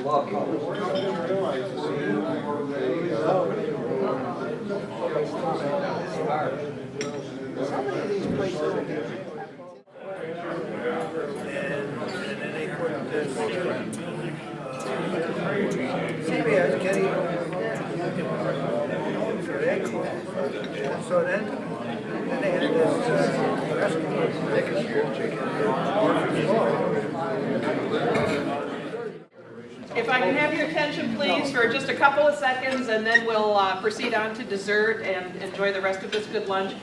Some of these places. So then they had If I can have your attention, please, for just a couple of seconds, and then we'll proceed on to dessert and enjoy the rest of this good lunch.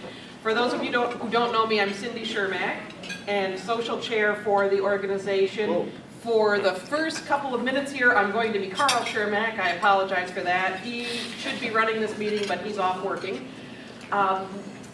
For those of you who don't know me, I'm Cindy Chermak, and social chair for the organization. For the first couple of minutes here, I'm going to be Carl Chermak. I apologize for that. He should be running this meeting, but he's off working.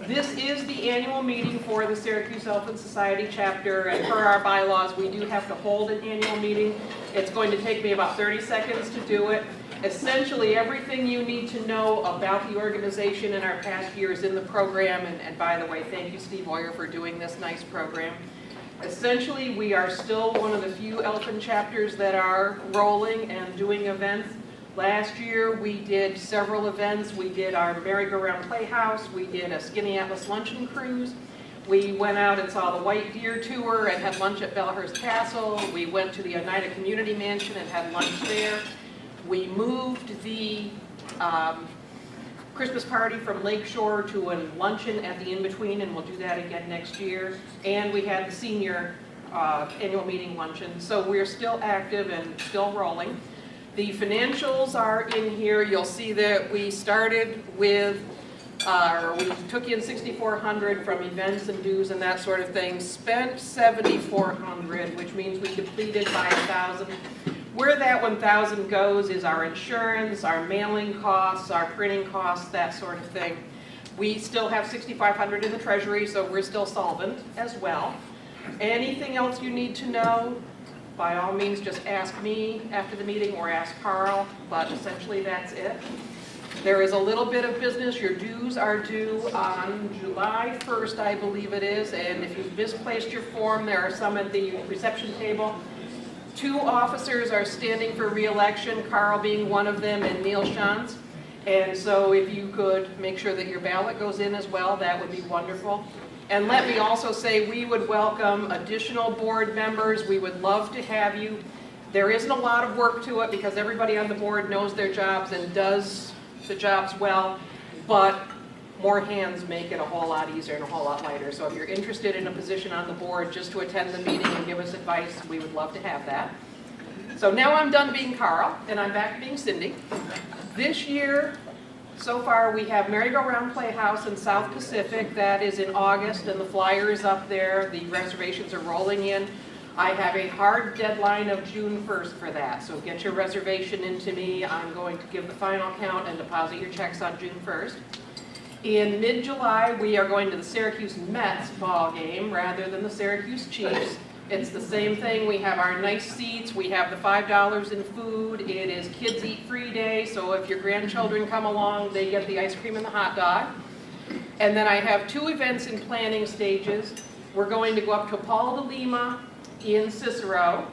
This is the annual meeting for the Syracuse Elfun Society chapter, and per our bylaws, we do have to hold an annual meeting. It's going to take me about 30 seconds to do it. Essentially, everything you need to know about the organization in our past years in the program, and by the way, thank you, Steve Oyer, for doing this nice program. Essentially, we are still one of the few Elfun chapters that are rolling and doing events. Last year, we did several events. We did our merry-go-round playhouse. We did a Skinny Atlas luncheon cruise. We went out and saw the White Deer tour and had lunch at Bellhurst Castle. We went to the Oneida Community Mansion and had lunch there. We moved the Christmas party from Lakeshore to a luncheon at the in-between, and we'll do that again next year. And we had the senior annual meeting luncheon. So we're still active and still rolling. The financials are in here. You'll see that we started with, we took in $6,400 from events and dues and that sort of thing, spent $7,400, which means we depleted $5,000. Where that $1,000 goes is our insurance, our mailing costs, our printing costs, that sort of thing. We still have $6,500 in the treasury, so we're still solvent as well. Anything else you need to know? By all means, just ask me after the meeting or ask Carl, but essentially that's it. There is a little bit of business. Your dues are due on July 1st, I believe it is, and if you've misplaced your form, there are some at the reception table. 2 officers are standing for re-election, Carl being one of them and Neil Shantz. And so if you could make sure that your ballot goes in as well, that would be wonderful. And let me also say we would welcome additional board members. We would love to have you. There isn't a lot of work to it because everybody on the board knows their jobs and does the jobs well, but more hands make it a whole lot easier and a whole lot lighter. So if you're interested in a position on the board just to attend the meeting and give us advice, we would love to have that. So now I'm done being Carl and I'm back to being Cindy. This year, so far, we have Merry-Go-Round Playhouse in South Pacific. That is in August, and the flyer is up there. The reservations are rolling in. I have a hard deadline of June 1st for that, so get your reservation into me. I'm going to give the final count and deposit your checks on June 1st. In mid-July, we are going to the Syracuse Mets ball game rather than the Syracuse Chiefs. It's the same thing. We have our nice seats. We have the $5 in food. It is Kids Eat Free Day, so if your grandchildren come along, they get the ice cream and the hot dog. And then I have 2 events in planning stages. We're going to go up to Paul de Lima in Cicero,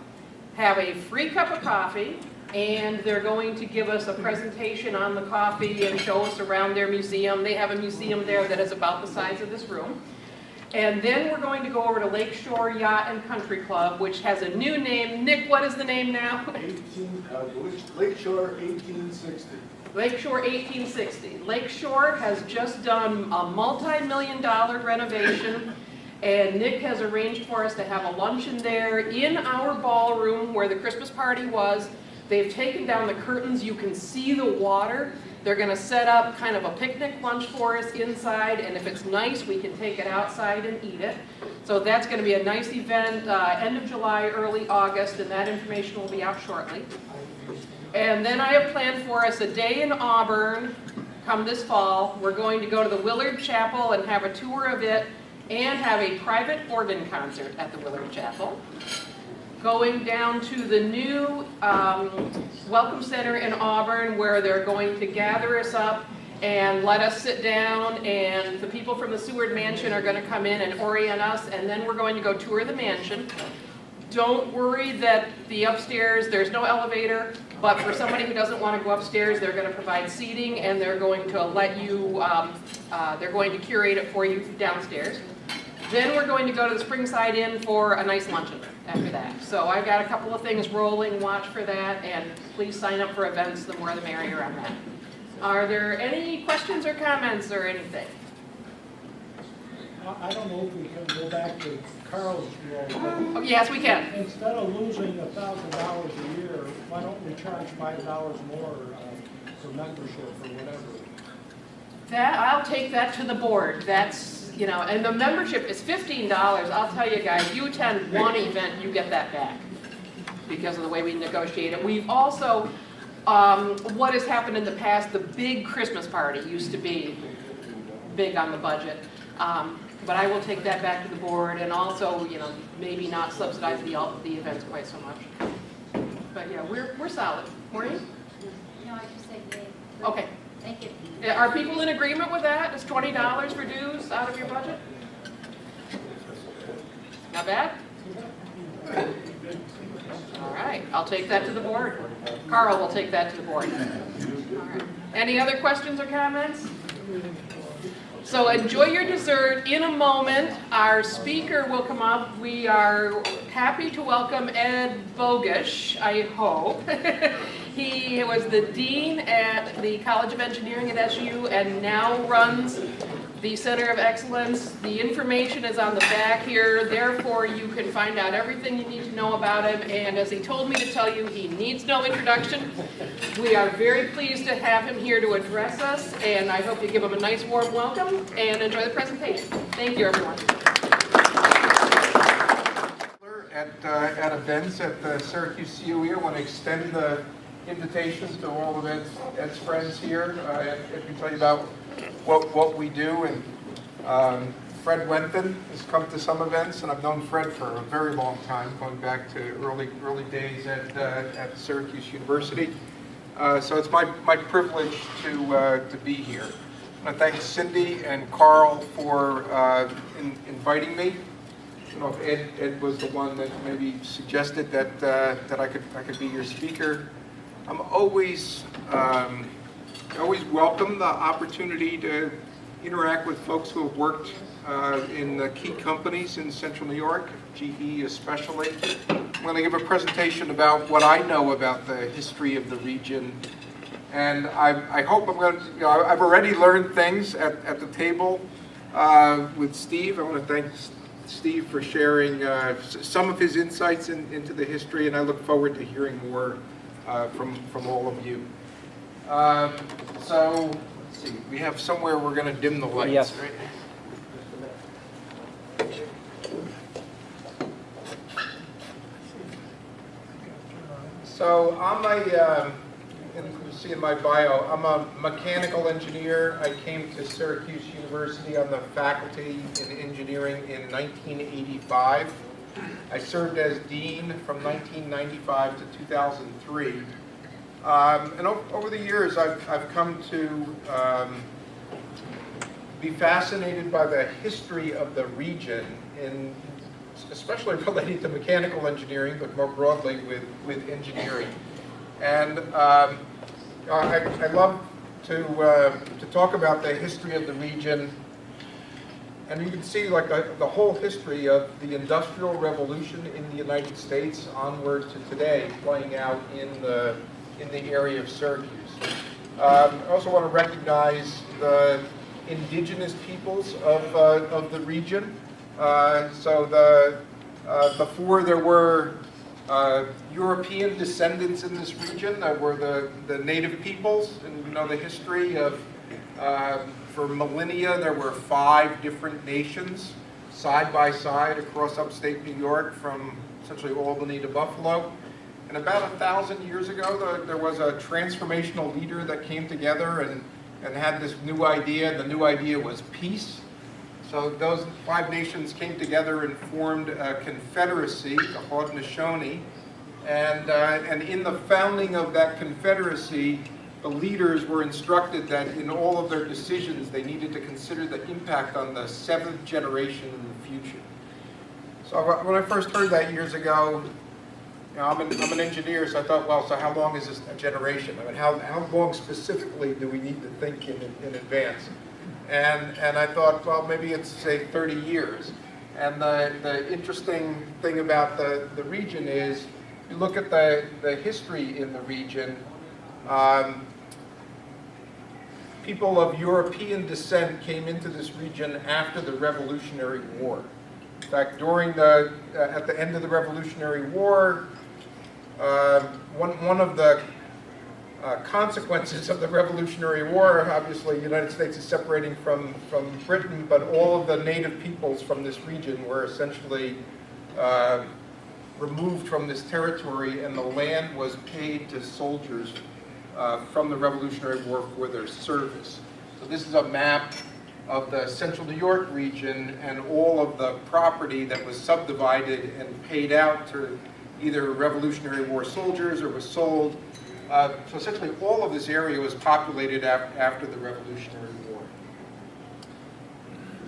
have a free cup of coffee, and they're going to give us a presentation on the coffee and show us around their museum. They have a museum there that is about the size of this room. And then we're going to go over to Lakeshore Yacht and Country Club, which has a new name. Nick, what is the name now? Lakeshore 1860. Lakeshore 1860. Lakeshore has just done a multi-million-dollar renovation, and Nick has arranged for us to have a luncheon there in our ballroom where the Christmas party was. They've taken down the curtains. You can see the water. They're going to set up kind of a picnic lunch for us inside, and if it's nice, we can take it outside and eat it. So that's going to be a nice event, end of July, early August, and that information will be out shortly. And then I have planned for us a day in Auburn come this fall. We're going to go to the Willard Chapel and have a tour of it and have a private organ concert at the Willard Chapel. Going down to the new Welcome Center in Auburn, where they're going to gather us up and let us sit down, and the people from the Seward Mansion are going to come in and orient us, and then we're going to go tour the mansion. Don't worry that the upstairs, there's no elevator, but for somebody who doesn't want to go upstairs, they're going to provide seating, and they're going to let you, they're going to curate it for you downstairs. Then we're going to go to the Springside Inn for a nice luncheon after that. So I've got a couple of things rolling, watch for that, and please sign up for events, the more the merrier on that. Are there any questions or comments or anything? I don't know if we can go back to Carl's role. Oh, yes, we can. Instead of losing $1,000 a year, why don't we charge $5 more for membership or whatever? That, I'll take that to the board. That's, you know, and the membership is $15. I'll tell you guys, you attend one event, you get that back because of the way we negotiate it. We've also, what has happened in the past, the big Christmas party used to be big on the budget. But I will take that back to the board, and also, you know, maybe not subsidize the events quite so much. But yeah, we're solid. Maureen? No, I just said yay. Okay. Thank you. Are people in agreement with that? Is $20 for dues out of your budget? Not bad? All right, I'll take that to the board. Carl will take that to the board. All right. Any other questions or comments? So enjoy your dessert. In a moment, our speaker will come up. We are happy to welcome Ed Bogucz, I hope. He was the dean at the College of Engineering at SU and now runs the Center of Excellence. The information is on the back here, therefore you can find out everything you need to know about him. And as he told me to tell you, he needs no introduction. We are very pleased to have him here to address us, and I hope you give him a nice warm welcome and enjoy the presentation. Thank you, everyone. At events at the Syracuse COE, I want to extend the invitations to all of Ed's friends here. Ed can tell you about what we do, and Fred Wenton has come to some events, and I've known Fred for a very long time, going back to early days at Syracuse University. So it's my privilege to be here. I want to thank Cindy and Carl for inviting me. I don't know if Ed was the one that maybe suggested that I could be your speaker. I'm always welcome the opportunity to interact with folks who have worked in key companies in Central New York, GE especially. I'm going to give a presentation about what I know about the history of the region, and I hope I'm going to. You know, I've already learned things at the table with Steve. I want to thank Steve for sharing some of his insights into the history, and I look forward to hearing more from all of you. So, let's see, we have somewhere we're going to dim the lights, yes. Right? So, you see in my bio, I'm a mechanical engineer. I came to Syracuse University on the faculty in engineering in 1985. I served as dean from 1995 to 2003. And over the years, I've come to be fascinated by the history of the region, especially related to mechanical engineering, but more broadly with engineering. And I love to talk about the history of the region. And you can see like the whole history of the Industrial Revolution in the United States onward to today playing out in the area of Syracuse. I also want to recognize the indigenous peoples of the region. Before there were European descendants in this region, there were the native peoples, and you know the history of for millennia, there were 5 different nations side by side across upstate New York from essentially Albany to Buffalo. And about 1,000 years ago, there was a transformational leader that came together and had this new idea. The new idea was peace. So those 5 nations came together and formed a confederacy, the Haudenosaunee. And in the founding of that confederacy, the leaders were instructed that in all of their decisions, they needed to consider the impact on the 7th generation in the future. So when I first heard that years ago, you know, I'm an engineer, so I thought, well, so how long is this a generation? I mean, how long specifically do we need to think in advance? And I thought, well, maybe it's, say, 30 years. And the interesting thing about the region is, you look at the history in the region, people of European descent came into this region after the Revolutionary War. In fact, at the end of the Revolutionary War, one of the consequences of the Revolutionary War, obviously the United States is separating from Britain, but all of the native peoples from this region were essentially removed from this territory, and the land was paid to soldiers from the Revolutionary War for their service. So this is a map of the central New York region and all of the property that was subdivided and paid out to either Revolutionary War soldiers or was sold. So essentially all of this area was populated after the Revolutionary War.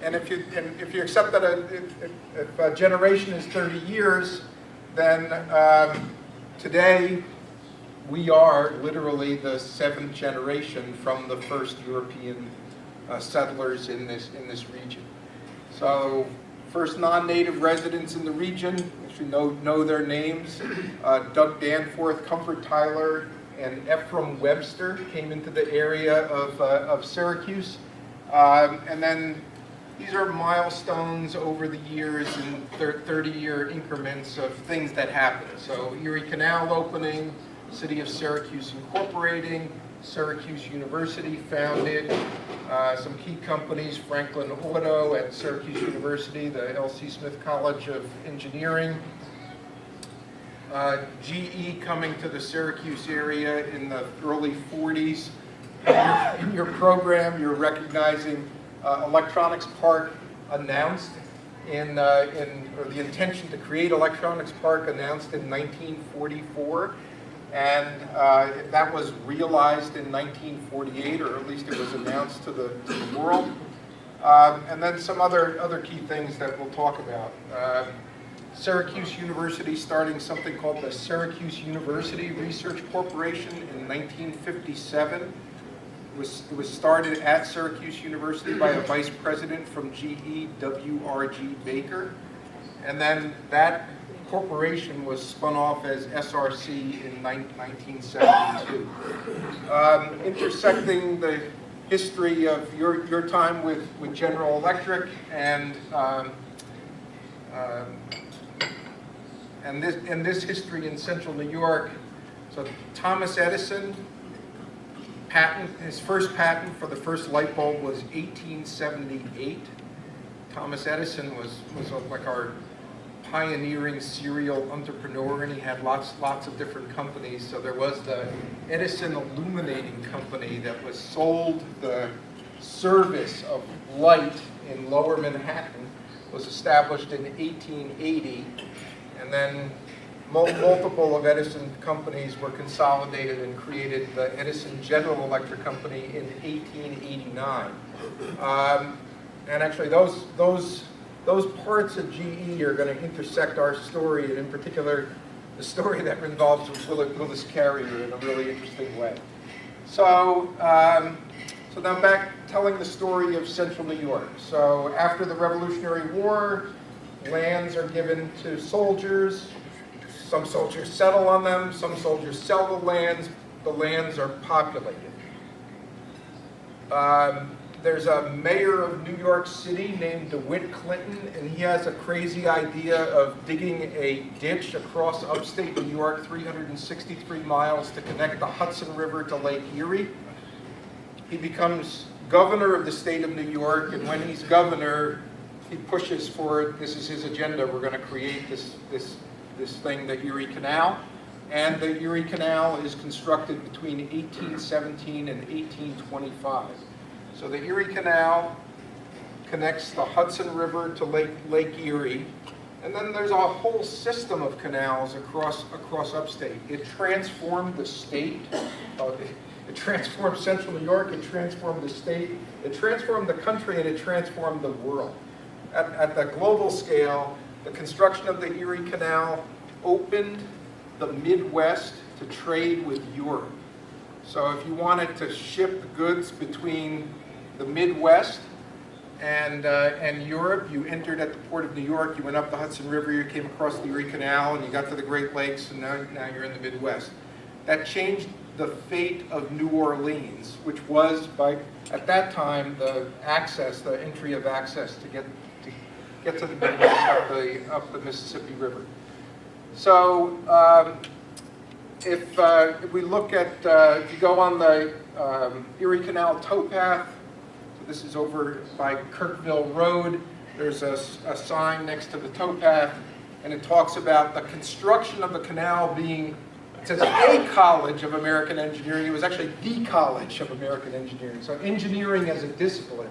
And if you accept that if a generation is 30 years, then today we are literally the 7th generation from the first European settlers in this region. So first non-native residents in the region, actually know their names. Doug Danforth, Comfort Tyler, and Ephraim Webster came into the area of Syracuse. And then these are milestones over the years in 30-year increments of things that happened. So Erie Canal opening, City of Syracuse incorporating, Syracuse University founded, some key companies, Franklin Auto at Syracuse University, the L.C. Smith College of Engineering, GE coming to the Syracuse area in the early 40s. In your program, you're recognizing Electronics Park announced or the intention to create Electronics Park announced in 1944. And that was realized in 1948, or at least it was announced to the world. And then some other key things that we'll talk about. Syracuse University starting something called the Syracuse University Research Corporation in 1957. It was started at Syracuse University by a vice president from GE, W.R.G. Baker. And then that corporation was spun off as SRC in 1972. Intersecting the history of your time with General Electric and this history in central New York. So Thomas Edison, his first patent for the first light bulb was 1878. Thomas Edison was like our pioneering serial entrepreneur, and he had lots of different companies. So there was the Edison Illuminating Company that was sold the service of light in Lower Manhattan, was established in 1880, and then multiple of Edison companies were consolidated and created the Edison General Electric Company in 1889. And actually those parts of GE are going to intersect our story, and in particular the story that involves Willis Carrier in a really interesting way. So now back telling the story of central New York. So after the Revolutionary War, lands are given to soldiers. Some soldiers settle on them, some soldiers sell the lands are populated. There's a mayor of New York City named DeWitt Clinton, and he has a crazy idea of digging a ditch across upstate New York, 363 miles, to connect the Hudson River to Lake Erie. He becomes governor of the state of New York, and when he's governor, he pushes for, this is his agenda, we're going to create this thing, the Erie Canal. And the Erie Canal is constructed between 1817 and 1825. So the Erie Canal connects the Hudson River to Lake Erie, and then there's a whole system of canals across upstate. It transformed the state. It transformed central New York. It transformed the state. It transformed the country, and it transformed the world. At the global scale, The construction of the Erie Canal opened the Midwest to trade with Europe. So if you wanted to ship goods between the Midwest and Europe, you entered at the port of New York, you went up the Hudson River, you came across the Erie Canal, and you got to the Great Lakes, and now you're in the Midwest. That changed the fate of New Orleans, which was, at that time, the entry of access to get to the Midwest up the Mississippi River. So if we look at, if you go on the Erie Canal towpath, so this is over by Kirkville Road, there's a sign next to the towpath, and it talks about the construction of the canal being, it says a college of American engineering. It was actually the College of American Engineering. So engineering as a discipline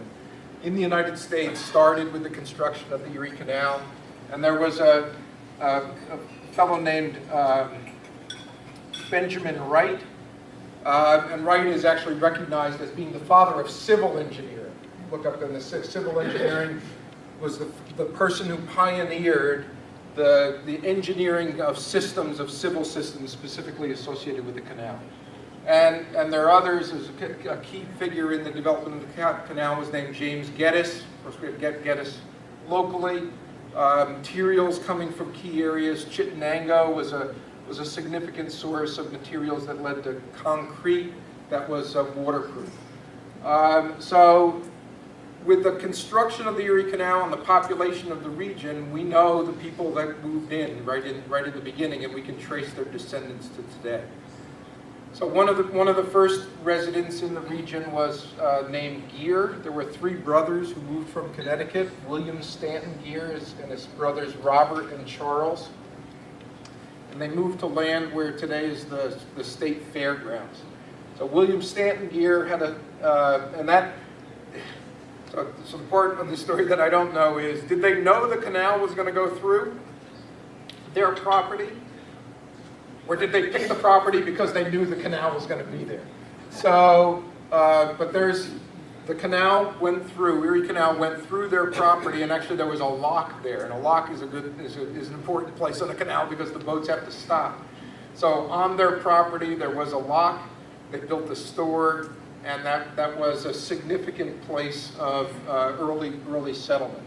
in the United States started with the construction of the Erie Canal. And there was a fellow named Benjamin Wright. And Wright is actually recognized as being the father of civil engineering. Look up in the civil engineering was the person who pioneered the engineering of systems, of civil systems specifically associated with the canal. And there are others. There's a key figure in the development of the canal was named James Geddes. Of course, we have Geddes locally. Materials coming from key areas. Chittenango was a significant source of materials that led to concrete that was waterproof. So with the construction of the Erie Canal and the population of the region, we know the people that moved in right at the beginning, and we can trace their descendants to today. So one of the first residents in the region was named Gear. There were three brothers who moved from Connecticut: William Stanton Gear and his brothers Robert and Charles. And they moved to land where today is the state fairgrounds. So William Stanton Gear had so some part of the story that I don't know is, did they know the canal was going to go through their property? Or did they pick the property because they knew the canal was going to be there? So, but the canal went through, Erie Canal went through their property, and actually there was a lock there. And a lock is an important place on a canal because the boats have to stop. So on their property there was a lock. They built a store, and that was a significant place of early settlement.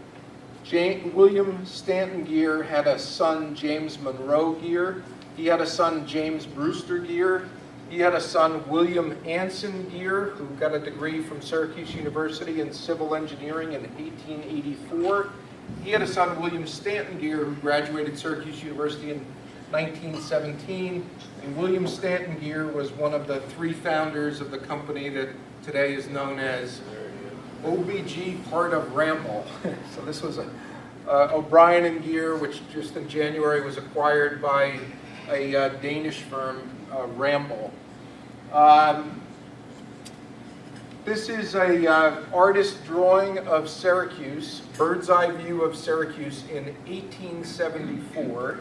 William Stanton Gear had a son, James Monroe Gear. He had a son, James Brewster Gear. He had a son, William Anson Gear, who got a degree from Syracuse University in civil engineering in 1884. He had a son, William Stanton Gear, who graduated Syracuse University in 1917. And William Stanton Gear was one of the three founders of the company that today is known as OBG, part of Ramble. So this was O'Brien and Gear, which just in January was acquired by a Danish firm, Ramble. This is a artist drawing of Syracuse, bird's eye view of Syracuse in 1874.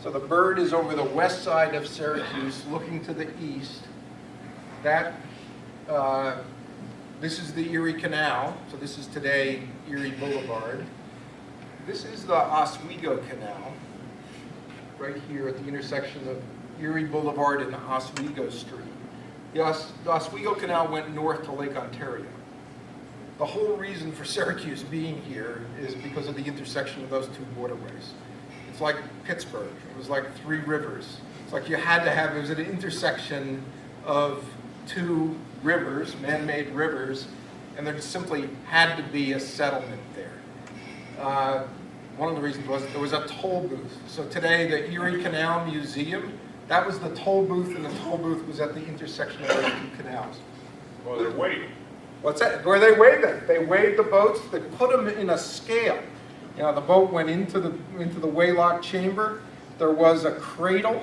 So the bird is over the west side of Syracuse, looking to the east. This is the Erie Canal. So this is today Erie Boulevard. This is the Oswego Canal, right here at the intersection of Erie Boulevard and Oswego Street. The Oswego Canal went north to Lake Ontario. The whole reason for Syracuse being here is because of the intersection of those two waterways. It's like Pittsburgh. It was like three rivers. It's like you had to have, it was an intersection of two rivers, man-made rivers, and there just simply had to be a settlement there. One of the reasons was there was a toll booth. So today, the Erie Canal Museum, that was the toll booth, and the toll booth was at the intersection of those two canals. Well, they're waiting. What's that? Where they weighed them? They weighed the boats. They put them in a scale. You know, the boat went into the weighlock chamber. There was a cradle.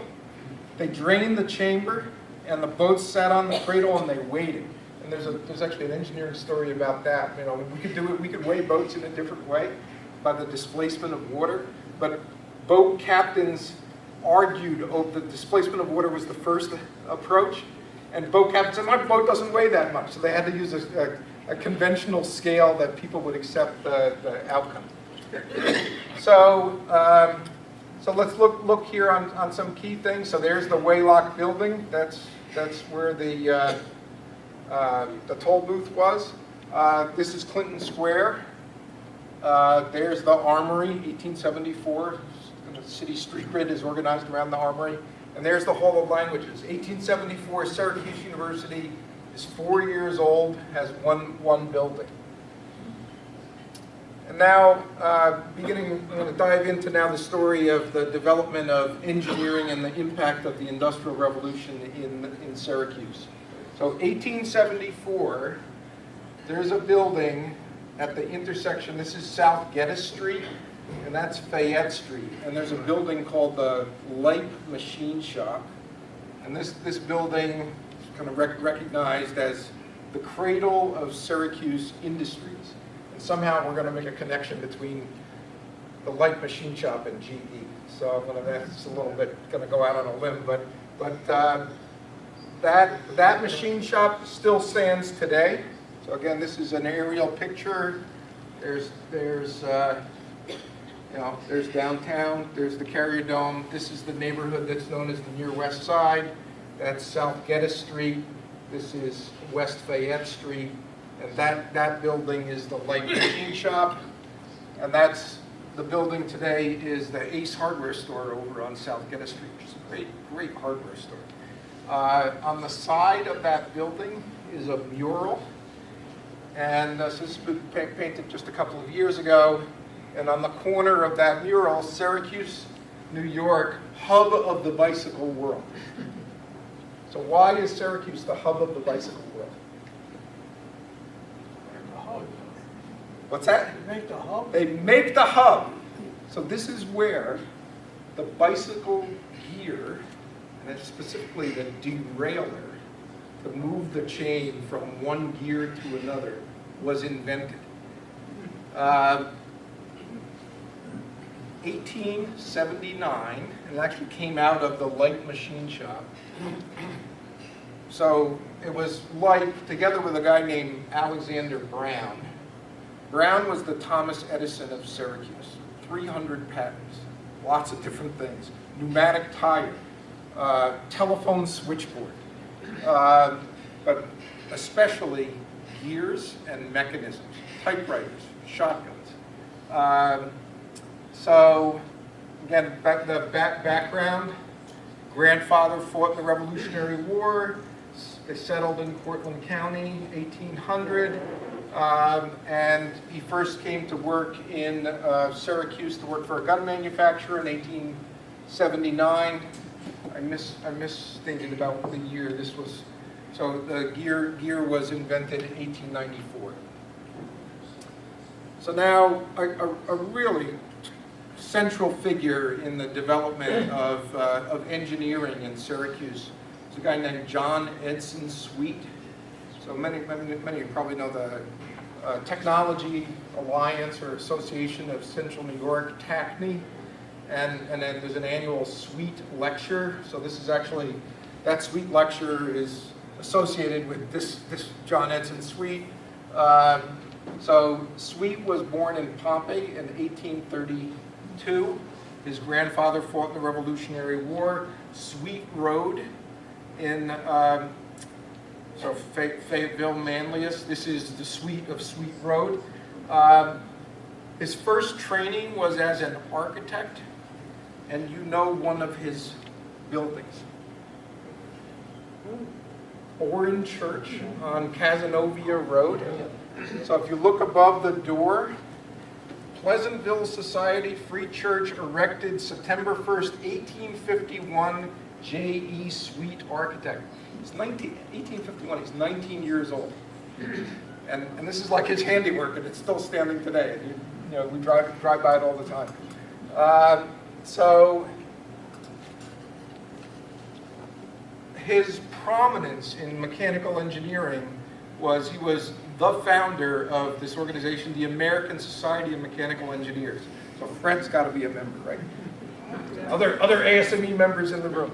They drained the chamber, and the boats sat on the cradle and they weighed it. And there's actually an engineering story about that. You know, we could do it. We could weigh boats in a different way by the displacement of water. But boat captains argued the displacement of water was the first approach, and boat captains said, my boat doesn't weigh that much. So they had to use a conventional scale that people would accept the outcome. So, so let's look here on some key things. So there's the Waylock building. That's where the toll booth was. This is Clinton Square. There's the Armory, 1874. The city street grid is organized around the Armory. And there's the Hall of Languages. 1874, Syracuse University is 4 years old, has one building. And now, I'm going to dive into now the story of the development of engineering and the impact of the Industrial Revolution in Syracuse. So 1874, there's a building at the intersection. This is South Geddes Street, and that's Fayette Street. And there's a building called the Light Machine Shop. And this building is kind of recognized as the cradle of Syracuse industries. And somehow we're going to make a connection between the Light Machine Shop and GE. So that's a little bit going to go out on a limb, but that machine shop still stands today. So again, this is an aerial picture. There's downtown. There's the Carrier Dome. This is the neighborhood that's known as the Near West Side. That's South Geddes Street. This is West Fayette Street. And that building is the Light Machine Shop. And that's the building today is the Ace Hardware Store over on South Geddes Street, which is a great hardware store. On the side of that building is a mural. And so this was painted just a couple of years ago. And on the corner of that mural, Syracuse, New York, hub of the bicycle world. So why is Syracuse the hub of the bicycle world? What's that? They make the hub. They make the hub. So this is where the bicycle gear, and specifically the derailleur, to move the chain from one gear to another, was invented. 1879, and it actually came out of the Light Machine Shop. So it was Light, together with a guy named Alexander Brown. Brown was the Thomas Edison of Syracuse. 300 patents, lots of different things. Pneumatic tire, telephone switchboard, but especially gears and mechanisms, typewriters, shotguns. So again, the background, grandfather fought in the Revolutionary War. They settled in Cortland County, 1800. And he first came to work in Syracuse to work for a gun manufacturer in 1879. I misstated about the year this was. So the gear was invented in 1894. So now a really central figure in the development of engineering in Syracuse is a guy named John Edson Sweet. So many of you probably know the Technology Alliance or Association of Central New York, TACNY, and then there's an annual Sweet Lecture. So this is actually, that Sweet Lecture is associated with this John Edson Sweet. So Sweet was born in Pompey in 1832. His grandfather fought in the Revolutionary War. Sweet Road in so Fayetteville, Manlius. This is the suite of Sweet Road. His first training was as an architect, and you know one of his buildings. Orin Church on Cazenovia Road. So if you look above the door, Pleasantville Society Free Church erected September 1st, 1851, J.E. Sweet architect. He's 1851, he's 19 years old. And this is like his handiwork, and it's still standing today. You know, we drive by it all the time. So his prominence in mechanical engineering was he was the founder of this organization, the American Society of Mechanical Engineers. So Fred's got to be a member, right? Other ASME members in the room.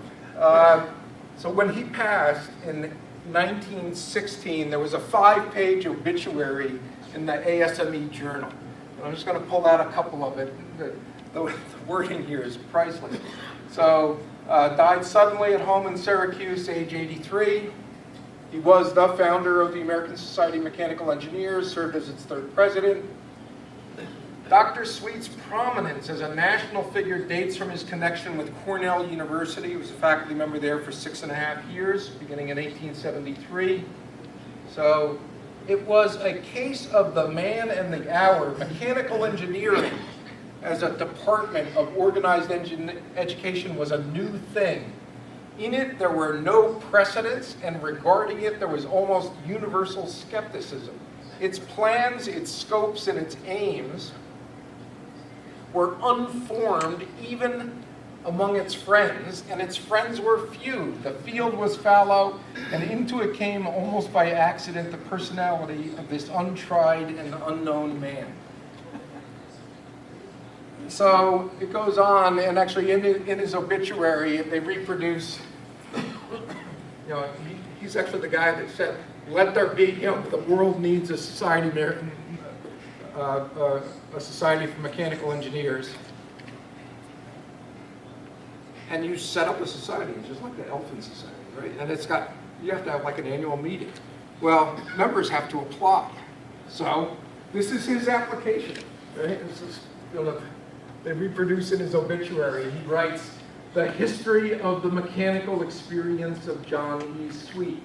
So when he passed in 1916, there was a 5-page obituary in the ASME Journal. I'm just going to pull out a couple of it. The wording here is priceless. So, died suddenly at home in Syracuse, age 83. He was the founder of the American Society of Mechanical Engineers, served as its third president. Dr. Sweet's prominence as a national figure dates from his connection with Cornell University. He was a faculty member there for 6.5 years, beginning in 1873. So it was a case of the man and the hour. Mechanical engineering as a department of organized education was a new thing. In it, there were no precedents, and regarding it, there was almost universal skepticism. Its plans, its scopes, and its aims were unformed even among its friends, and its friends were few. The field was fallow, and into it came almost by accident the personality of this untried and unknown man. So it goes on, and actually in his obituary, they reproduce, he's actually the guy that said, let there be, the world needs a society, a society for mechanical engineers. And you set up a society, just like the Elfun Society, right? And you have to have like an annual meeting. Well, members have to apply. So this is his application, right? This is, they reproduce in his obituary. He writes, the history of the mechanical experience of John E. Sweet.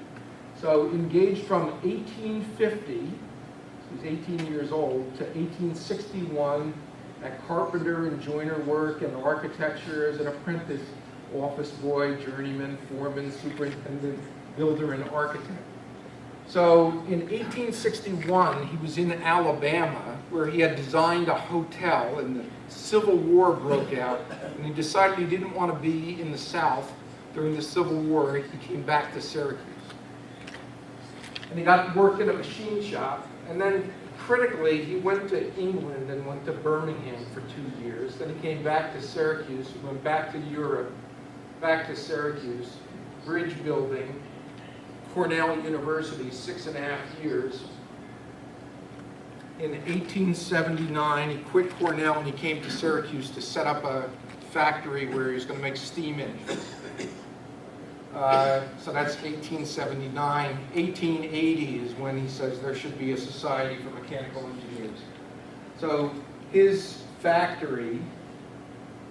So engaged from 1850, he's 18 years old, to 1861 at carpenter and joiner work and architecture as an apprentice, office boy, journeyman, foreman, superintendent, builder, and architect. So in 1861, he was in Alabama, where he had designed a hotel, and the Civil War broke out, and he decided he didn't want to be in the South during the Civil War. He came back to Syracuse. And he got work in a machine shop, and then critically, he went to England and went to Birmingham for 2 years. Then he came back to Syracuse, went back to Europe, back to Syracuse, bridge building, Cornell University, 6.5 years. In 1879, he quit Cornell and he came to Syracuse to set up a factory where he was going to make steam engines. So that's 1879. 1880 is when he says there should be a society for mechanical engineers. So his factory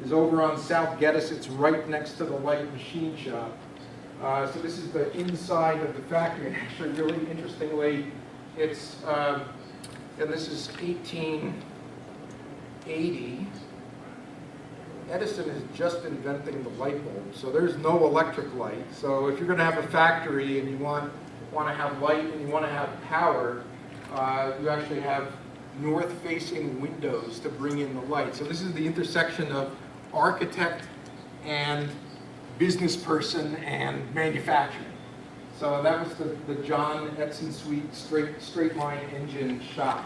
is over on South Geddes. It's right next to the light machine shop. So this is the inside of the factory. And actually, really interestingly, it's, and this is 1880. Edison is just inventing the light bulb, so there's no electric light. So if you're going to have a factory and you want to have light and you want to have power, you actually have north-facing windows to bring in the light. So this is the intersection of architect and business person and manufacturing. So that was the John Edson Sweet straight line engine shop.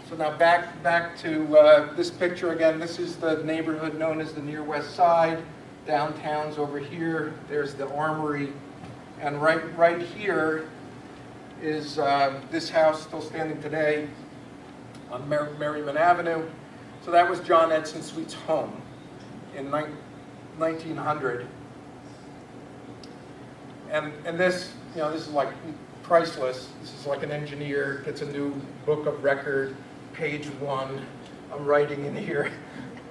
So now back to this picture again. This is the neighborhood known as the Near West Side. Downtown's over here. There's the Armory, and right here is this house still standing today on Merriman Avenue. So that was John Edson Sweet's home in 1900. And this, this is like priceless. This is like an engineer gets a new book of record. Page 1, I'm writing in here,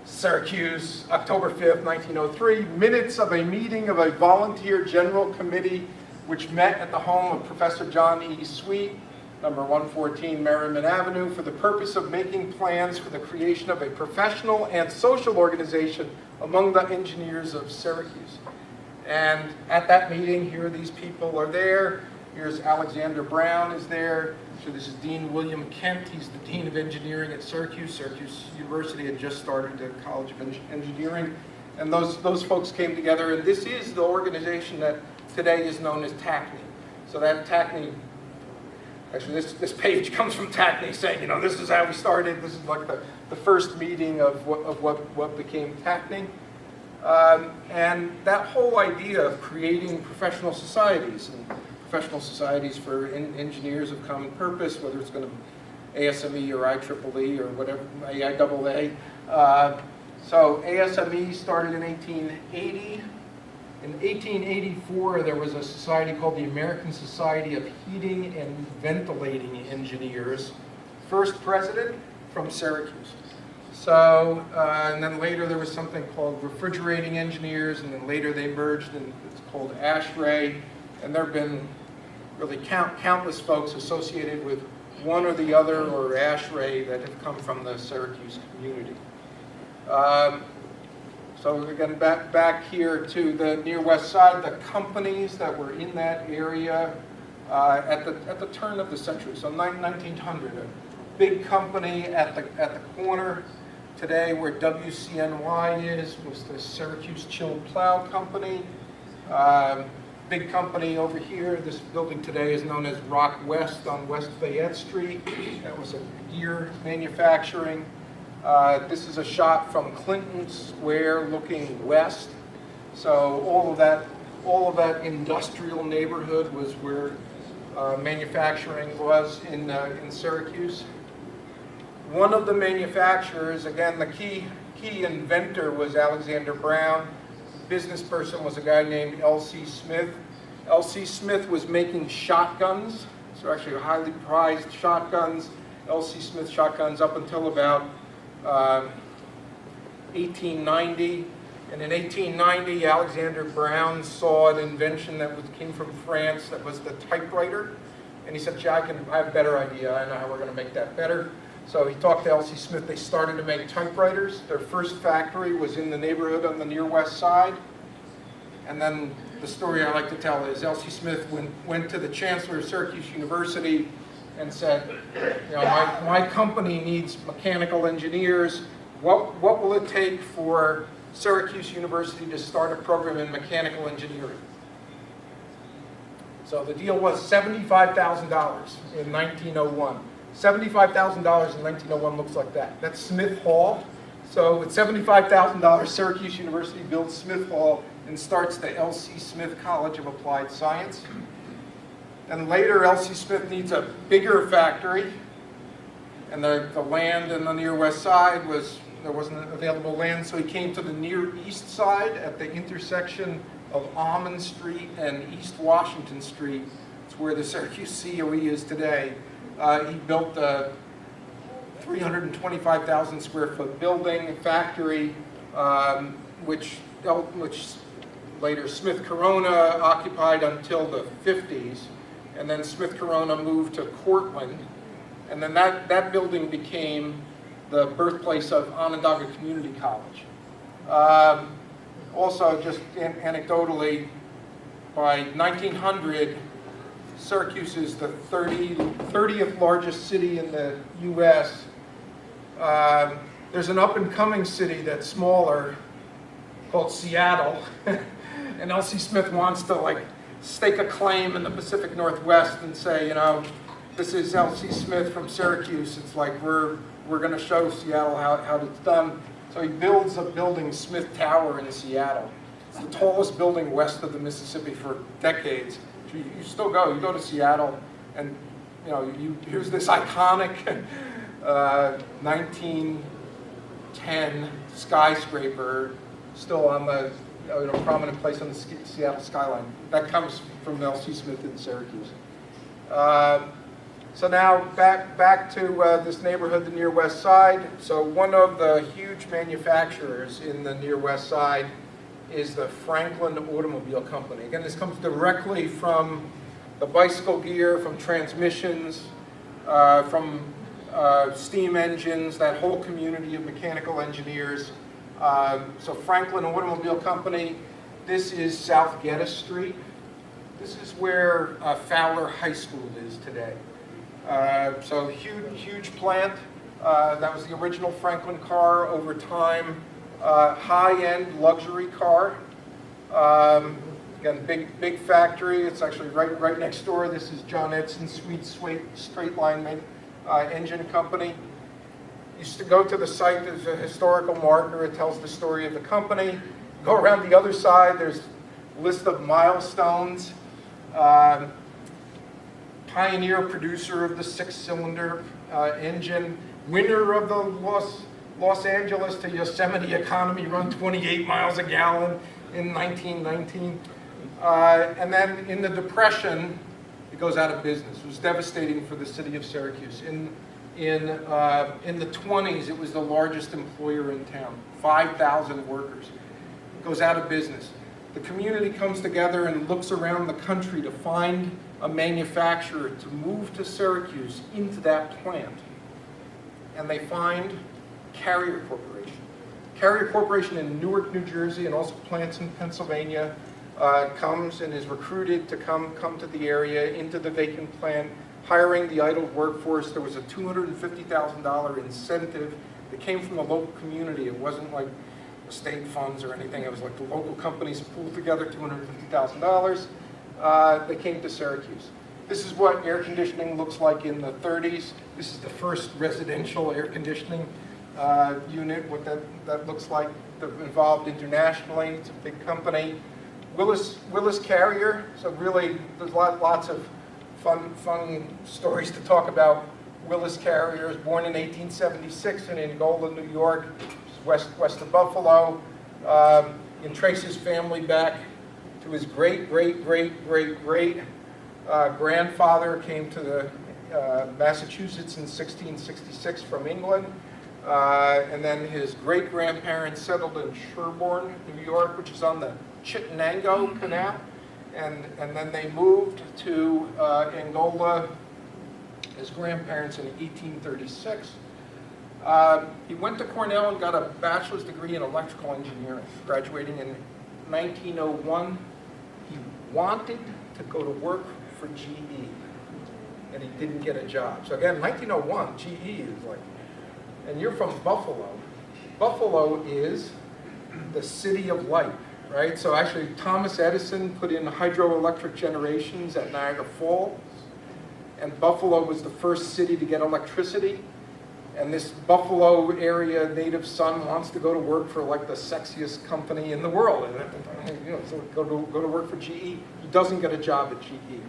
Syracuse, October 5th, 1903, minutes of a meeting of a volunteer general committee which met at the home of Professor John E. Sweet, number 114 Merriman Avenue, for the purpose of making plans for the creation of a professional and social organization among the engineers of Syracuse. And at that meeting, here these people are there. Here's Alexander Brown is there. So this is Dean William Kent. He's the Dean of Engineering at Syracuse. Syracuse University had just started the College of Engineering. And those folks came together, and this is the organization that today is known as TACNY. So that TACNY, actually this page comes from TACNY saying, this is how we started. This is like the first meeting of what became TACNY. And that whole idea of creating professional societies, and professional societies for engineers of common purpose, whether it's going to ASME or IEEE or whatever, AIAA. So ASME started in 1880. In 1884, there was a society called the American Society of Heating and Ventilating Engineers. First president from Syracuse. So, and then later there was something called Refrigerating Engineers, and then later they merged, and it's called ASHRAE. And there have been really countless folks associated with one or the other, or ASHRAE, that have come from the Syracuse community. So again, back here to the near west side, the companies that were in that area at the turn of the century, so 1900, a big company at the corner today where WCNY is was the Syracuse Chilled Plow Company. Big company over here, this building today is known as Rock West on West Fayette Street. That was a gear manufacturing. This is a shot from Clinton Square looking west. So all of that industrial neighborhood was where manufacturing was in Syracuse. One of the manufacturers, again, the key inventor was Alexander Brown. Business person was a guy named L.C. Smith. L.C. Smith was making shotguns, so actually highly prized shotguns. L.C. Smith shotguns up until about 1890. And in 1890, Alexander Brown saw an invention that came from France that was the typewriter. And he said, "Gee, I have a better idea. I know how we're going to make that better." So he talked to L.C. Smith. They started to make typewriters. Their first factory was in the neighborhood on the near west side. And then the story I like to tell is L.C. Smith went to the chancellor of Syracuse University and said, "You know, my company needs mechanical engineers. What will it take for Syracuse University to start a program in mechanical engineering?" So the deal was $75,000 in 1901. $75,000 in 1901 looks like that. That's Smith Hall. So with $75,000, Syracuse University builds Smith Hall and starts the L.C. Smith College of Applied Science. And later, L.C. Smith needs a bigger factory. And the land in the near west side there wasn't available land, so he came to the near east side at the intersection of Almond Street and East Washington Street. It's where the Syracuse COE is today. He built a 325,000 square foot building, factory, which later Smith Corona occupied until the 50s. And then Smith Corona moved to Cortland. And then that building became the birthplace of Onondaga Community College. Also, just anecdotally, by 1900, Syracuse is the 30th largest city in the U.S. There's an up-and-coming city that's smaller called Seattle. And L.C. Smith wants to stake a claim in the Pacific Northwest and say, you know, this is L.C. Smith from Syracuse. It's like we're going to show Seattle how it's done. So he builds a building, Smith Tower in Seattle. It's the tallest building west of the Mississippi for decades. You still go. You go to Seattle, and you know here's this iconic 1910 skyscraper still on the prominent place on the Seattle skyline. That comes from L.C. Smith in Syracuse. So now back to this neighborhood, the near west side. So one of the huge manufacturers in the near west side is the Franklin Automobile Company. Again, this comes directly from the bicycle gear, from transmissions, from steam engines, that whole community of mechanical engineers. So Franklin Automobile Company, this is South Geddes Street. This is where Fowler High School is today. So huge plant. That was the original Franklin car. Over time, high-end luxury car. Again, big factory. It's actually right next door. This is John Edson's Sweet Straight Line Engine Company. Used to go to the site. There's a historical marker. It tells the story of the company. Go around the other side. There's a list of milestones. pioneer producer of the 6-cylinder engine, winner of the Los Angeles to Yosemite economy run 28 miles a gallon in 1919. And then in the Depression, it goes out of business. It was devastating for the city of Syracuse. In the 20s, it was the largest employer in town, 5,000 workers. It goes out of business. The community comes together and looks around the country to find a manufacturer to move to Syracuse into that plant. And they find Carrier Corporation. Carrier Corporation in Newark, New Jersey, and also plants in Pennsylvania, comes and is recruited to come to the area, into the vacant plant, hiring the idle workforce. There was a $250,000 incentive that came from the local community. It wasn't like state funds or anything. It was like the local companies pooled together $250,000. They came to Syracuse. This is what air conditioning looks like in the 30s. This is the first residential air conditioning unit, what that looks like. They're involved internationally. It's a big company. Willis Carrier. So really, there's lots of fun stories to talk about. Willis Carrier was born in 1876 in Angola, New York, west of Buffalo. And trace his family back to his great grandfather came to the Massachusetts in 1666 from England. And then his great-grandparents settled in Sherborne, New York, which is on the Chittenango Canal. And then they moved to Angola, his grandparents, in 1836. He went to Cornell and got a bachelor's degree in electrical engineering, graduating in 1901. He wanted to go to work for GE, and he didn't get a job. So again, 1901, GE is like, and you're from Buffalo. Buffalo is the city of light, right? So actually, Thomas Edison put in hydroelectric generations at Niagara Falls, and Buffalo was the first city to get electricity. And this Buffalo area native son wants to go to work for like the sexiest company in the world, and so go to work for GE. He doesn't get a job at GE.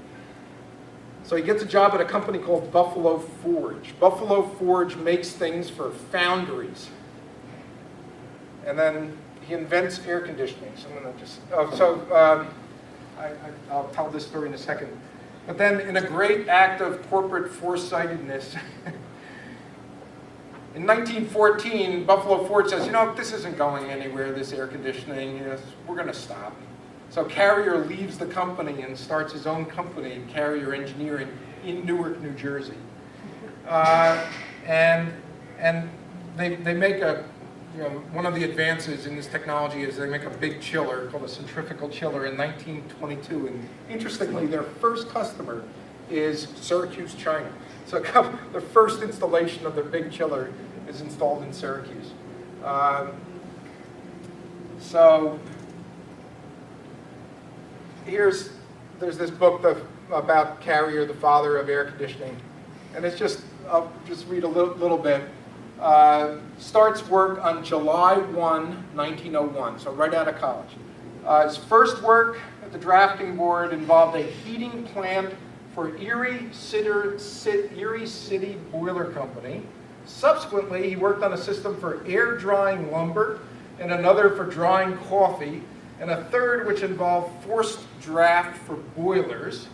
So he gets a job at a company called Buffalo Forge. Buffalo Forge makes things for foundries. And then he invents air conditioning. So I'm gonna I'll tell this story in a second. But then in a great act of corporate foresightedness, in 1914, Buffalo Forge says, this isn't going anywhere, this air conditioning, we're gonna stop. So Carrier leaves the company and starts his own company, Carrier Engineering, in Newark, New Jersey. And they make one of the advances in this technology is they make a big chiller called a centrifugal chiller in 1922. And interestingly, their first customer is Syracuse, China. So the first installation of their big chiller is installed in Syracuse. So there's this book about Carrier, the father of air conditioning, and I'll just read a little bit. Starts work on July 1, 1901, so right out of college. His first work at the drafting board involved a heating plant for Erie City Boiler Company. Subsequently, he worked on a system for air drying lumber, and another for drying coffee, and a third which involved forced draft for boilers.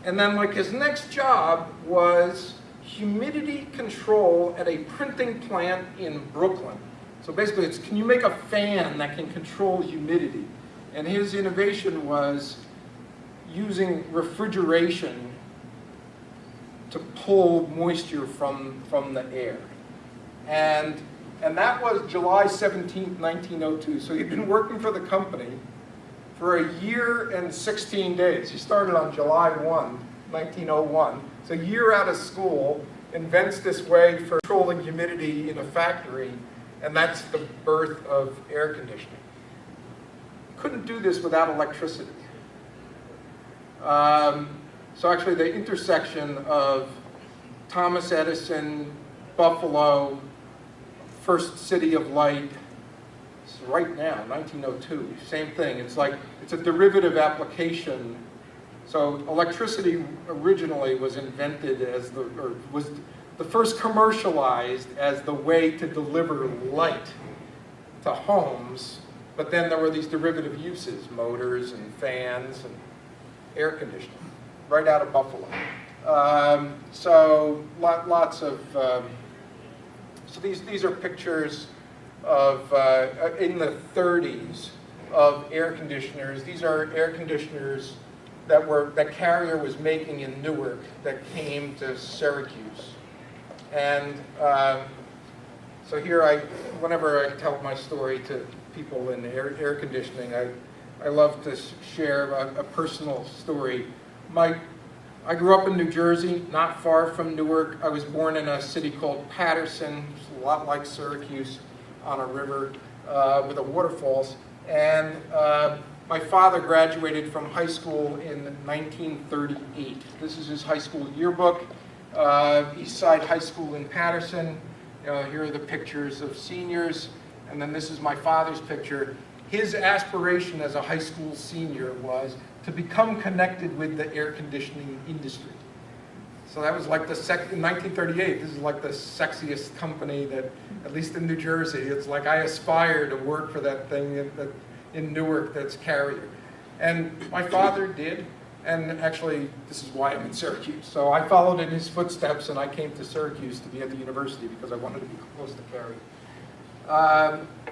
And then his next job was humidity control at a printing plant in Brooklyn. So basically it's, can you make a fan that can control humidity? And his innovation was using refrigeration to pull moisture from the air. And that was July 17th, 1902. So he'd been working for the company for a year and 16 days. He started on July 1, 1901. So a year out of school, invents this way for controlling humidity in a factory, and that's the birth of air conditioning. Couldn't do this without electricity. So actually the intersection of Thomas Edison, Buffalo, first city of light, it's right now, 1902, same thing. It's a derivative application So electricity originally was invented as was the first commercialized as the way to deliver light to homes, but then there were these derivative uses, motors and fans and air conditioning, right out of Buffalo. So lots of, so these are pictures of, in the 30s, of air conditioners. These are air conditioners that Carrier was making in Newark that came to Syracuse. And so here whenever I tell my story to people in air conditioning, I love to share a personal story. I grew up in New Jersey, not far from Newark. I was born in a city called Paterson, a lot like Syracuse, on a river with a waterfalls. And my father graduated from high school in 1938. This is his high school yearbook. East Side High School in Paterson. Here are the pictures of seniors. And then this is my father's picture. His aspiration as a high school senior was to become connected with the air conditioning industry. So that was like in 1938, this is like the sexiest company that, at least in New Jersey, it's like I aspire to work for that thing in Newark that's Carrier. And my father did, and actually this is why I'm in Syracuse. So I followed in his footsteps and I came to Syracuse to be at the university because I wanted to be close to Carrier.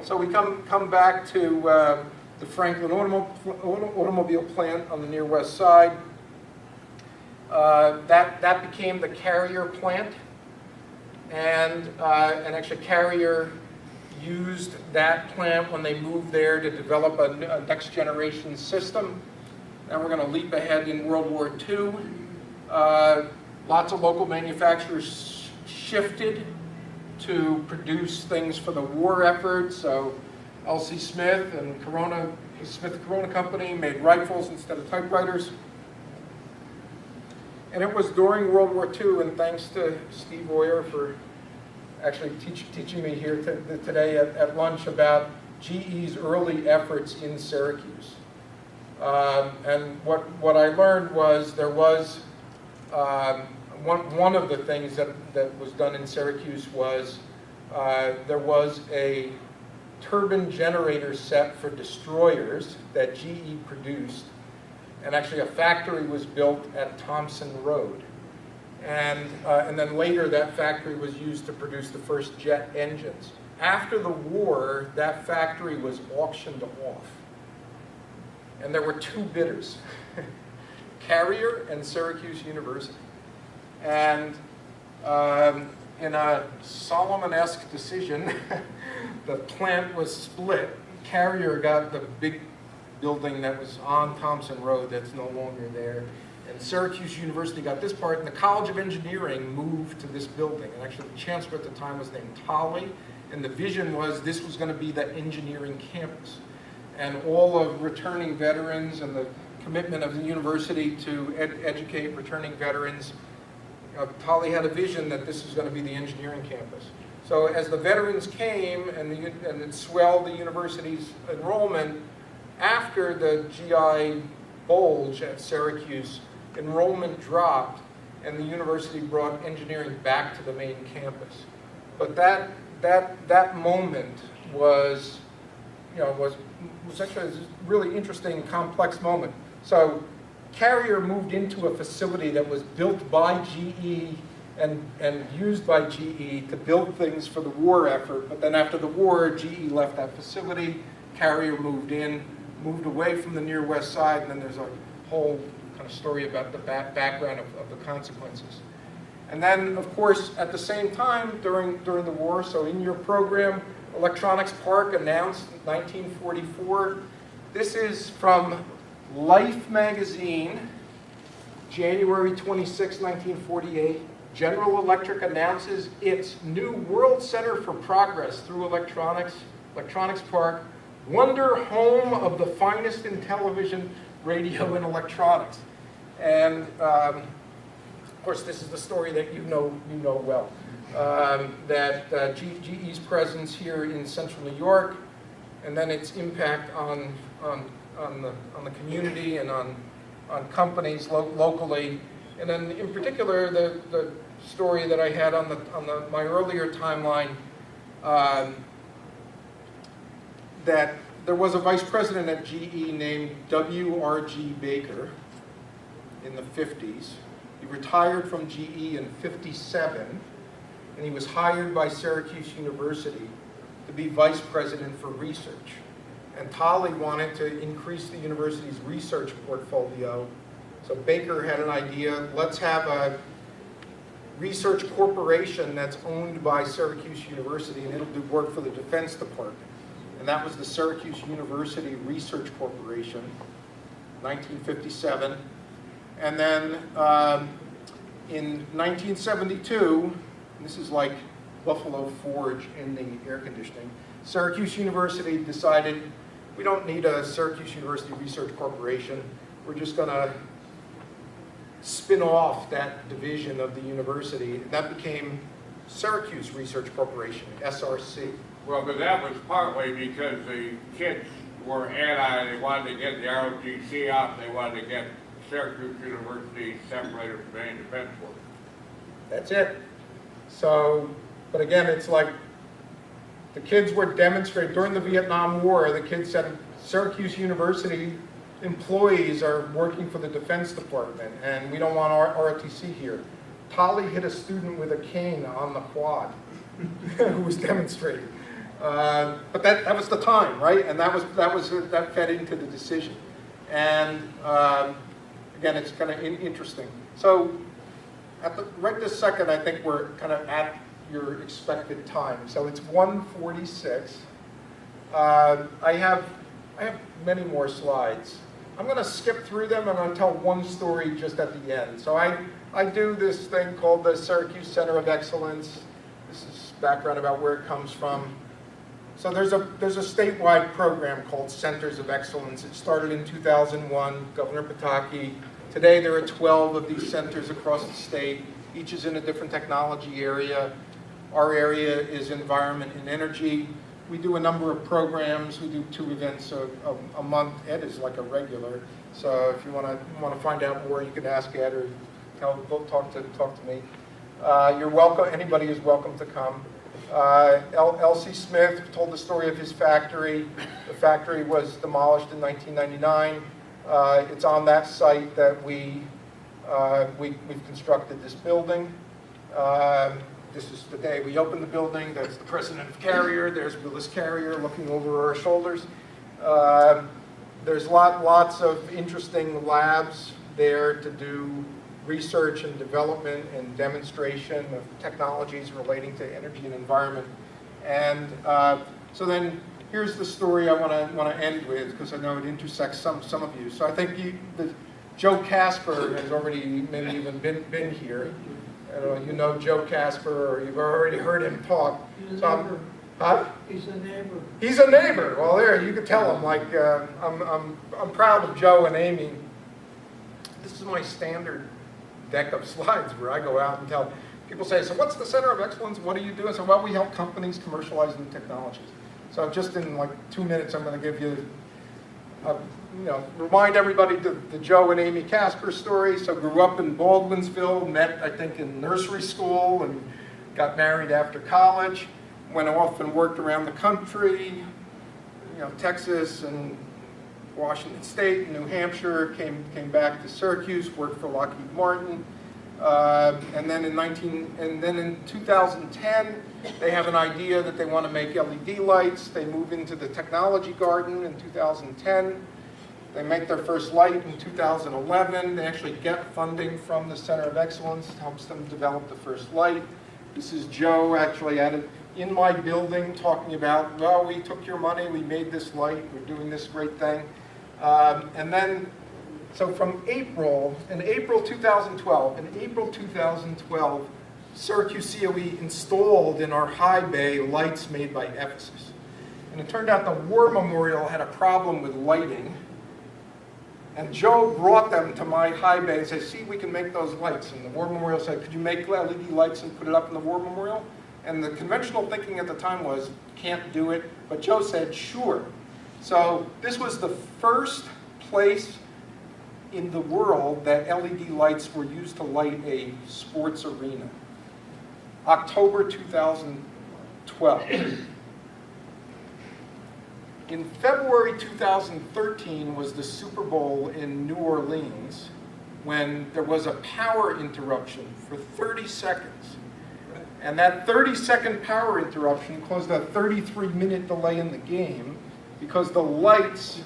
So we come back to the Franklin automobile plant on the near west side. That became the Carrier plant, and actually Carrier used that plant when they moved there to develop a next generation system. Now we're going to leap ahead in World War II. Lots of local manufacturers shifted to produce things for the war effort. So L.C. Smith and Smith Corona Company made rifles instead of typewriters. And it was during World War II, and thanks to Steve Oyer for actually teaching me here today at lunch about GE's early efforts in Syracuse. And what I learned was there was one of the things that was done in Syracuse was there was a turbine generator set for destroyers that GE produced, and actually a factory was built at Thompson Road. And then later that factory was used to produce the first jet engines. After the war, that factory was auctioned off. And there were two bidders, Carrier and Syracuse University. And in a Solomon-esque decision, the plant was split. Carrier got the big building that was on Thompson Road that's no longer there. And Syracuse University got this part, and the College of Engineering moved to this building. And actually the chancellor at the time was named Tolley, and the vision was this was going to be the engineering campus. And all of returning veterans and the commitment of the university to educate returning veterans, Tolley had a vision that this was going to be the engineering campus. So as the veterans came and it swelled the university's enrollment, after the GI bulge at Syracuse, enrollment dropped and the university brought engineering back to the main campus. But that moment was actually a really interesting, complex moment. So Carrier moved into a facility that was built by GE and used by GE to build things for the war effort. But then after the war, GE left that facility. Carrier moved away from the near west side, and then there's a whole kind of story about the background of the consequences. And then, of course, at the same time during the war, so in your program, Electronics Park announced in 1944. This is from Life magazine, January 26, 1948. General Electric announces its new World Center for Progress through Electronics Park, wonder home of the finest in television, radio, and electronics. And of course, this is the story that you know well. That GE's presence here in Central New York, and then its impact on the community and on companies locally. And then in particular, the story that I had on my earlier timeline, that there was a vice president at GE named W.R.G. Baker in the 50s. He retired from GE in 57, and he was hired by Syracuse University to be vice president for research. And Tolley wanted to increase the university's research portfolio. So Baker had an idea, let's have a research corporation that's owned by Syracuse University, and it'll do work for the Defense Department. And that was the Syracuse University Research Corporation, 1957. And then in 1972, this is like Buffalo Forge in the air conditioning, Syracuse University decided we don't need a Syracuse University Research Corporation. We're just going to spin off that division of the university. And that became Syracuse Research Corporation, SRC. Well, but that was partly because the kids were anti, they wanted to get the ROTC out, they wanted to get Syracuse University separated from any defense work. That's it. So, but again, it's like the kids were demonstrating during the Vietnam War. The kids said Syracuse University employees are working for the Defense Department, and we don't want ROTC here. Tolley hit a student with a cane on the quad who was demonstrating. But that was the time, right? And that fed into the decision. And again, it's kind of interesting. So right this second, I think we're kind of at your expected time. So it's 1:46. I have many more slides. I'm going to skip through them. I'm going to tell one story just at the end. So I do this thing called the Syracuse Center of Excellence. This is background about where it comes from. So there's a statewide program called Centers of Excellence. It started in 2001, Governor Pataki. Today there are 12 of these centers across the state. Each is in a different technology area. Our area is environment and energy. We do a number of programs. We do 2 events a month. Ed is like a regular. So if you want to find out more, you can ask Ed or talk to me. You're welcome. Anybody is welcome to come. L.C. Smith told the story of his factory. The factory was demolished in 1999. It's on that site that we've constructed this building. This is the day we opened the building. That's the president of Carrier. There's Willis Carrier looking over our shoulders. There's lots of interesting labs there to do research and development and demonstration of technologies relating to energy and environment. And so then here's the story I want to end with, because I know it intersects some of you. So I think Joe Casper has already maybe even been here. You know Joe Casper, or you've already heard him talk. He's a So neighbor. Huh? He's a neighbor. He's a neighbor. Well, there you can tell him. Like I'm proud of Joe and Amy. This is my standard deck of slides where I go out and tell people. Say, so what's the Center of Excellence? What do you do? I say, well, we help companies commercialize new technologies. So just in like 2 minutes, I'm going to give you, remind everybody the Joe and Amy Casper story. So grew up in Baldwinsville, met I think in nursery school, and got married after college. Went off and worked around the country, Texas and Washington State, New Hampshire, came back to Syracuse, worked for Lockheed Martin, and then in 2010, they have an idea that they want to make LED lights. They move into the technology garden in 2010. They make their first light in 2011. They actually get funding from the Center of Excellence, helps them develop the first light. This is Joe actually in my building talking about, well, we took your money, we made this light, we're doing this great thing. And then, so from April 2012, Syracuse COE installed in our high bay lights made by Ephesus. And it turned out the War Memorial had a problem with lighting. And Joe brought them to my high bay and said, see, we can make those lights. And the War Memorial said, could you make LED lights and put it up in the War Memorial? And the conventional thinking at the time was, can't do it. But Joe said, sure. So this was the first place in the world that LED lights were used to light a sports arena. October 2012. In February 2013 was the Super Bowl in New Orleans, when there was a power interruption for 30 seconds. And that 30-second power interruption caused a 33-minute delay in the game because the lights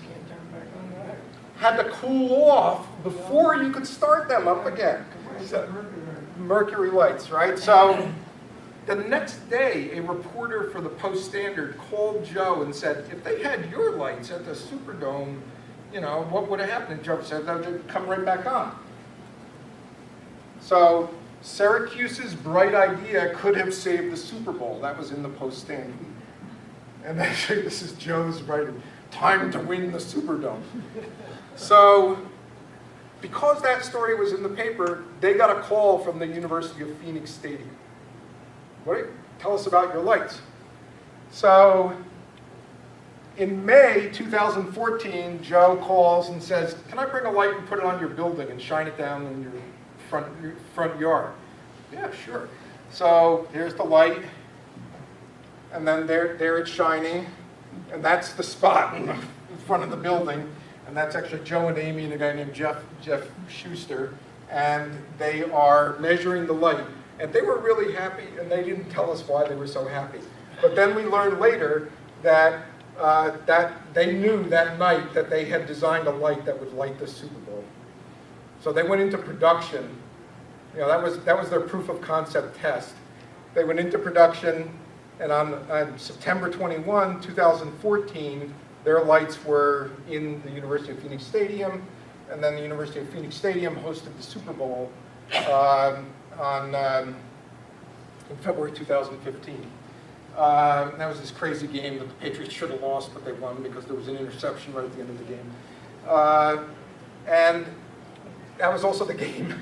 had to cool off before you could start them up again. So, mercury lights, right? So the next day, a reporter for the Post-Standard called Joe and said, if they had your lights at the Superdome, you know, what would have happened? And Joe said, they'd come right back on. So Syracuse's bright idea could have saved the Super Bowl. That was in the Post-Standard. And actually, this is Joe's writing, time to win the Superdome. So because that story was in the paper, they got a call from the University of Phoenix Stadium. Tell us about your lights. So in May 2014, Joe calls and says, can I bring a light and put it on your building and shine it down in your front yard? Yeah, sure. So here's the light, and then there it's shining, and that's the spot in front of the building, and that's actually Joe and Amy and a guy named Jeff Schuster, and they are measuring the light. And they were really happy, and they didn't tell us why they were so happy. But then we learned later that, that they knew that night that they had designed a light that would light the Super Bowl. So they went into production. You know, that was their proof of concept test. They went into production, and on September 21, 2014, their lights were in the University of Phoenix Stadium, and then the University of Phoenix Stadium hosted the Super Bowl in February 2015. That was this crazy game that the Patriots should have lost, but they won because there was an interception right at the end of the game. And that was also the game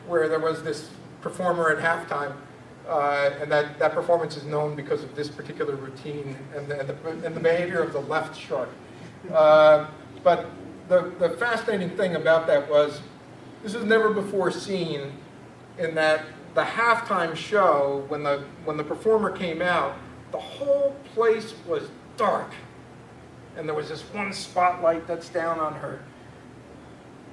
where there was this performer at halftime, and that performance is known because of this particular routine and the behavior of the left shark. But the fascinating thing about that was this was never before seen, in that the halftime show, when the performer came out, the whole place was dark. And there was this one spotlight that's down on her.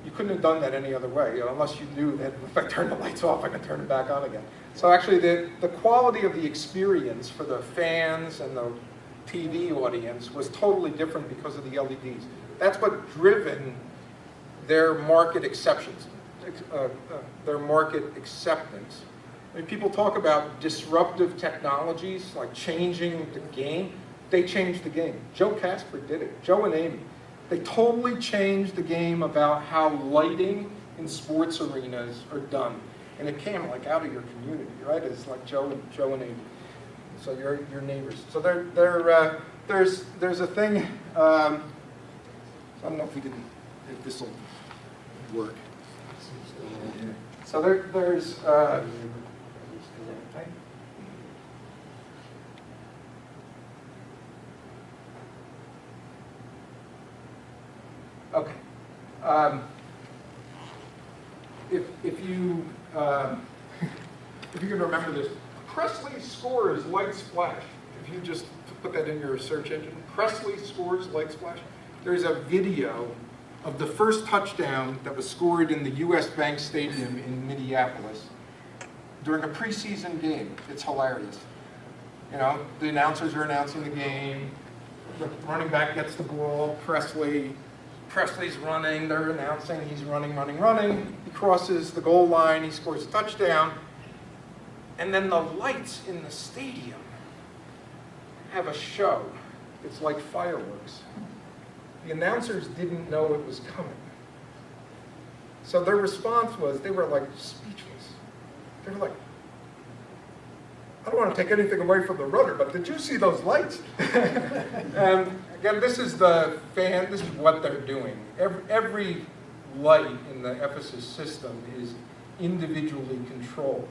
You couldn't have done that any other way, you know, unless you knew that if I turn the lights off, I can turn it back on again. So actually, the quality of the experience for the fans and the TV audience was totally different because of the LEDs. That's what driven their market exceptions. Their market acceptance. I mean, people talk about disruptive technologies, like changing the game. They changed the game. Joe Casper did it. Joe and Amy. They totally changed the game about how lighting in sports arenas are done. And it came like out of your community, right? It's like Joe and Amy. So your neighbors. So there's a thing, I don't know if this will work. So there's okay. If you can remember this, Presley scores lights flash. If you just put that in your search engine, Presley scores lights flash. There's a video of the first touchdown that was scored in the US Bank Stadium in Minneapolis during a preseason game. It's hilarious. You know, the announcers are announcing the game, the running back gets the ball, Presley's running, they're announcing he's running. He crosses the goal line, he scores a touchdown, and then the lights in the stadium have a show. It's like fireworks. The announcers didn't know it was coming. So their response was, they were like speechless. They were like, I don't want to take anything away from the runner, but did you see those lights? And again, this is what they're doing. Every light in the Ephesus system is individually controlled.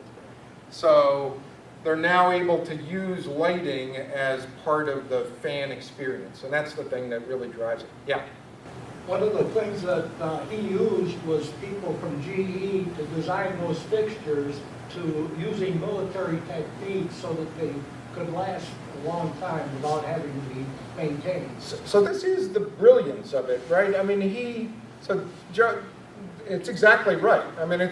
So they're now able to use lighting as part of the fan experience, and that's the thing that really drives it. Yeah? One of the things that he used was people from GE to design those fixtures to using military techniques so that they could last a long time without having to be maintained. So this is the brilliance of it, right? I mean, Joe, it's exactly right. I mean,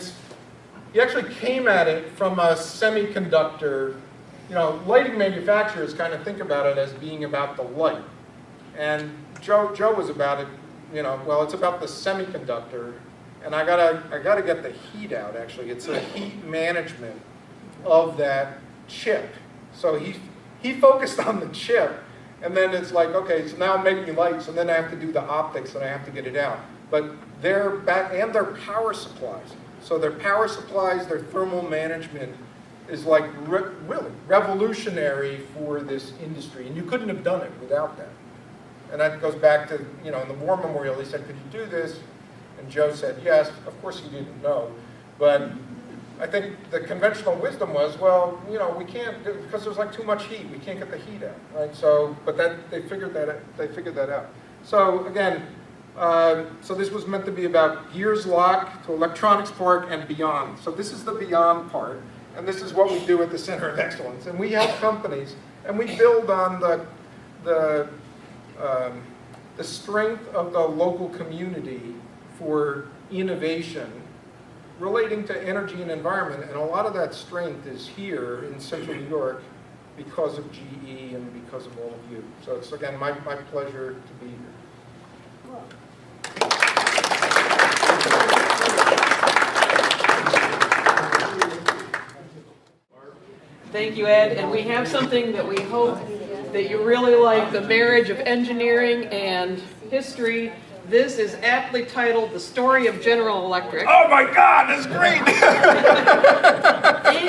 he actually came at it from a semiconductor, lighting manufacturers kind of think about it as being about the light. And Joe was about it, well, it's about the semiconductor, and I gotta get the heat out, actually. It's a heat management of that chip. So he focused on the chip, and then it's like, okay, so now I'm making lights, and then I have to do the optics, and I have to get it out. But their power supplies. So their power supplies, their thermal management is like really revolutionary for this industry, and you couldn't have done it without that. And that goes back to, in the War Memorial, they said, could you do this? And Joe said, yes. Of course he didn't know. But I think the conventional wisdom was, well, we can't, because there's like too much heat. We can't get the heat out, right? So, but they figured that out. So again, so this was meant to be about gears lock to electronics part and beyond. So this is the beyond part. And this is what we do at the Center of Excellence. And we help companies, and we build on the strength of the local community for innovation relating to energy and environment. And a lot of that strength is here in Central New York because of GE and because of all of you. So it's, again, my pleasure to be here. Thank you, Ed. And we have something that we hope that you really like, the marriage of engineering and history. This is aptly titled The Story of General Electric. Oh my God, that's great!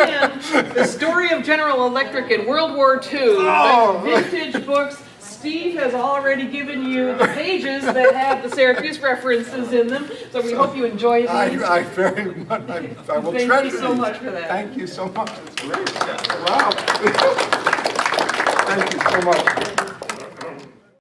And The Story of General Electric in World War II. Oh. Vintage books. Steve has already given you the pages that have the Syracuse references in them, so we hope you enjoy these. I very much, I will treasure Thank you so these. much for that. Thank you so much. It's great. Wow. Thank you so much.